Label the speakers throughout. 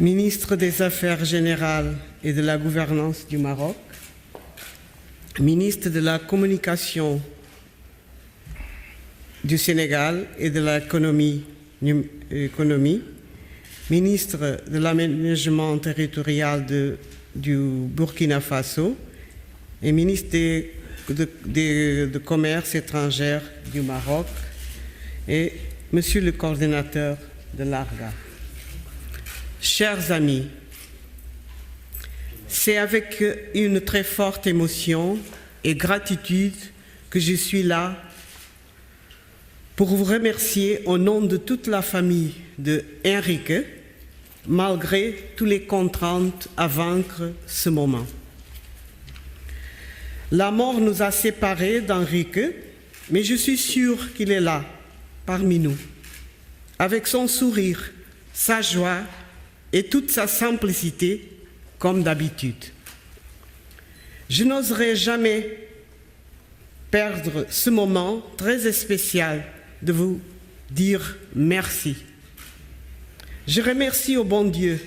Speaker 1: ministre des Affaires générales et de la gouvernance du Maroc, ministre de la communication du Sénégal et de l'économie, ministre de l'aménagement territorial du Burkina Faso et ministre de commerce étranger du Maroc et monsieur le coordinateur de l'ARGA. Chers amis, c'est avec une très forte émotion et gratitude que je suis là pour vous remercier au nom de toute la famille de Henrique, malgré toutes les contraintes à vaincre ce moment. La mort nous a séparés d'Henrique, mais je suis sûr qu'il est là, parmi nous, avec son sourire, sa joie et toute sa simplicité, comme d'habitude. Je n'oserais jamais perdre ce moment très spécial de vous dire merci. Je remercie au bon Dieu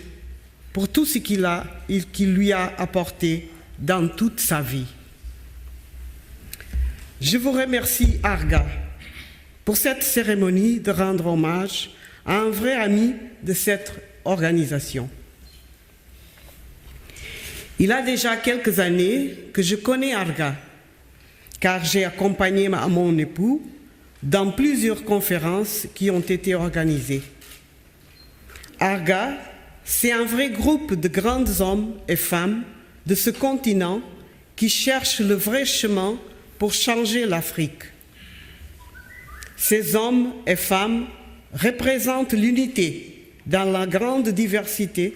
Speaker 1: pour tout ce qu'il lui a apporté dans toute sa vie. Je vous remercie, ARGA, pour cette cérémonie de rendre hommage à un vrai ami de cette organisation. Il y a déjà quelques années que je connais ARGA, car j'ai accompagné mon époux dans plusieurs conférences qui ont été organisées. ARGA, c'est un vrai groupe de grands hommes et femmes de ce continent qui cherchent le vrai chemin pour changer l'Afrique. Ces hommes et femmes représentent l'unité dans la grande diversité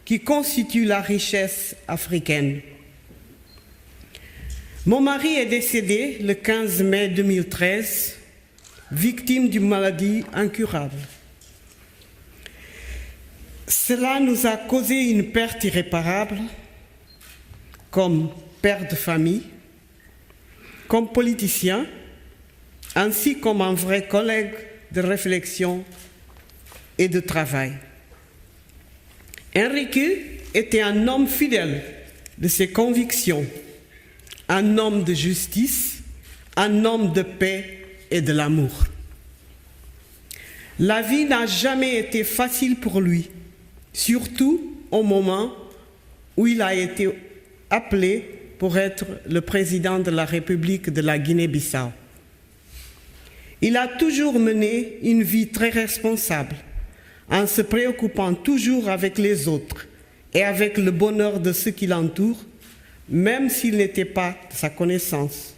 Speaker 1: qui constitue la richesse africaine. Mon mari est décédé le 15 mai 2013, victime d'une maladie incurable. Cela nous a causé une perte irréparable, comme père de famille, comme politicien, ainsi comme un vrai collègue de réflexion et de travail. Henrique était un homme fidèle de ses convictions, un homme de justice, un homme de paix et de l'amour. La vie n'a jamais été facile pour lui, surtout au moment où il a été appelé pour être le président de la République de la Guinée-Bissau. Il a toujours mené une vie très responsable, en se préoccupant toujours avec les autres et avec le bonheur de ceux qui l'entourent, même s'il n'était pas de sa connaissance.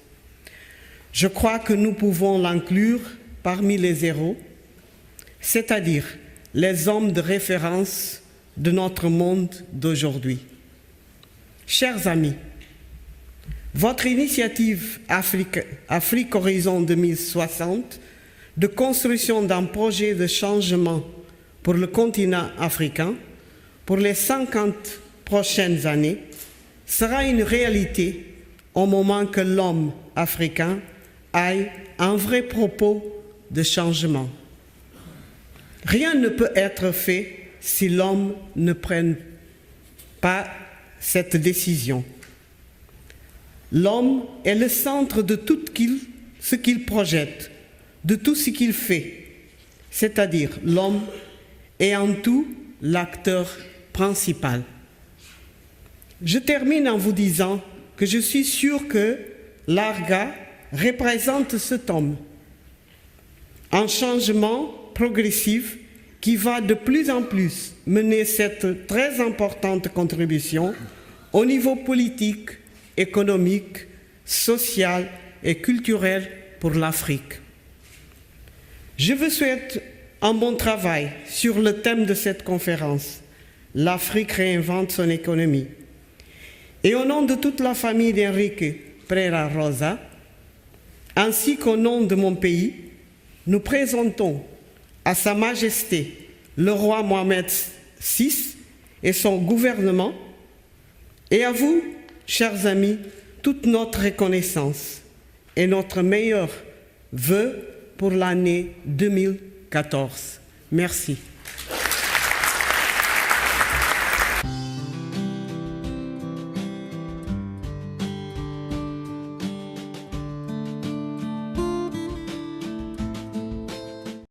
Speaker 1: Je crois que nous pouvons l'inclure parmi les héros, c'est-à-dire les hommes de référence de notre monde d'aujourd'hui. Chers amis, votre initiative Afrique Horizon 2060 de construction d'un projet de changement pour le continent africain pour les 50 prochaines années sera une réalité au moment que l'homme africain ait un vrai propos de changement. Rien ne peut être fait si l'homme ne prenne pas cette décision. L'homme est le centre de tout ce qu'il projette, de tout ce qu'il fait, c'est-à-dire l'homme est en tout l'acteur principal. Je termine en vous disant que je suis sûr que l'ARGA représente cet homme, un changement progressif qui va de plus en plus mener cette très importante contribution au niveau politique, économique, social et culturel pour l'Afrique. Je vous souhaite un bon travail sur le thème de cette conférence, l'Afrique réinvente son économie. Et au nom de toute la famille d'Henrique Pereira Rosa, ainsi qu'au nom de mon pays, nous présentons à Sa Majesté le roi Mohamed VI et son gouvernement, et à vous, chers amis, toute notre reconnaissance et notre meilleur vœu pour l'année 2014. Merci.